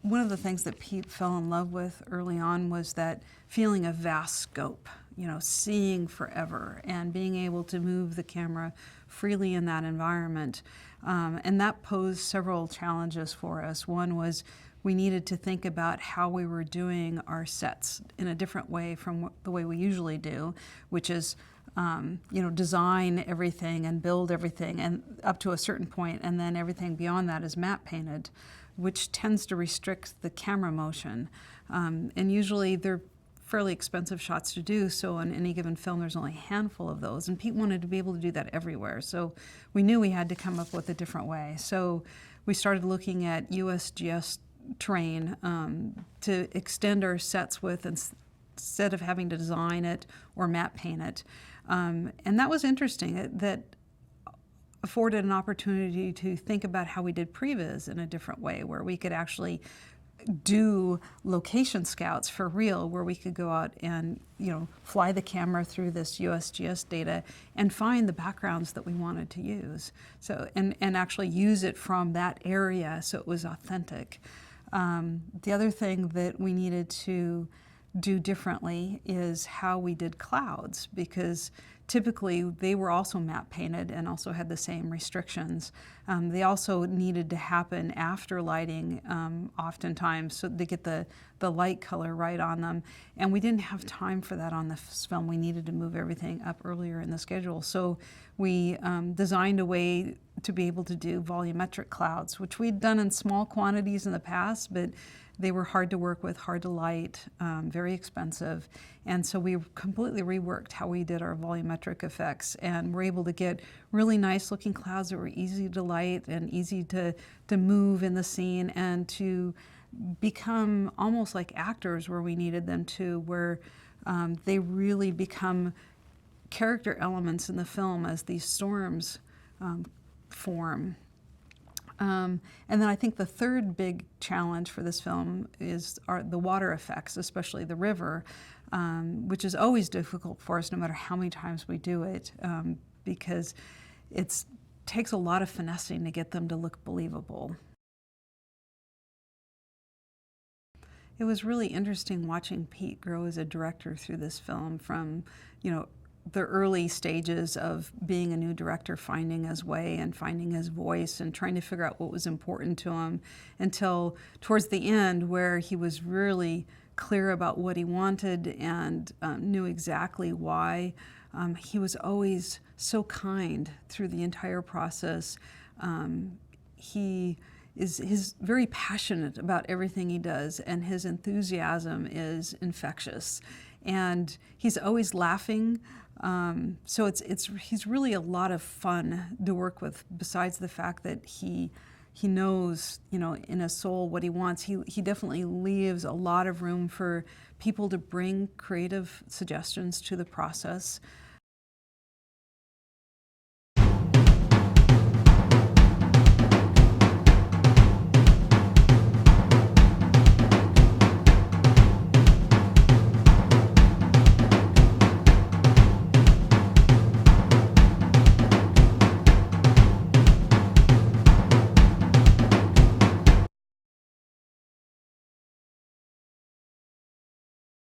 One of the things that Pete fell in love with early on was that feeling of vast scope, you know, seeing forever and being able to move the camera freely in that environment. And that posed several challenges for us. One was we needed to think about how we were doing our sets in a different way from the way we usually do, which is you know, design everything and build everything and up to a certain point, and then everything beyond that is matte painted, which tends to restrict the camera motion. And usually they're fairly expensive shots to do, so on any given film there's only a handful of those, and Pete wanted to be able to do that everywhere. So we knew we had to come up with a different way. So we started looking at USGS terrain to extend our sets with, instead of having to design it or matte paint it. And that was interesting. That afforded an opportunity to think about how we did previs in a different way, where we could actually do location scouts for real, where we could go out and, you know, fly the camera through this USGS data and find the backgrounds that we wanted to use. So, and actually use it from that area so it was authentic. The other thing that we needed to do differently is how we did clouds, because typically they were also matte painted and also had the same restrictions. They also needed to happen after lighting oftentimes, so to get the light color right on them. And we didn't have time for that on this film. We needed to move everything up earlier in the schedule. So we designed a way to be able to do volumetric clouds, which we'd done in small quantities in the past, but they were hard to work with, hard to light, very expensive. And so we completely reworked how we did our volumetric effects, and were able to get really nice looking clouds that were easy to light and easy to move in the scene, and to become almost like actors where we needed them to, where they really become character elements in the film as these storms form. And then I think the third big challenge for this film is the water effects, especially the river, which is always difficult for us no matter how many times we do it, because it takes a lot of finessing to get them to look believable. It was really interesting watching Pete grow as a director through this film, from, you know, the early stages of being a new director, finding his way and finding his voice and trying to figure out what was important to him, until towards the end where he was really clear about what he wanted and knew exactly why. He was always so kind through the entire process. He is very passionate about everything he does, and his enthusiasm is infectious. And he's always laughing. So he's really a lot of fun to work with, besides the fact that he knows, you know, in his soul what he wants. He definitely leaves a lot of room for people to bring creative suggestions to the process.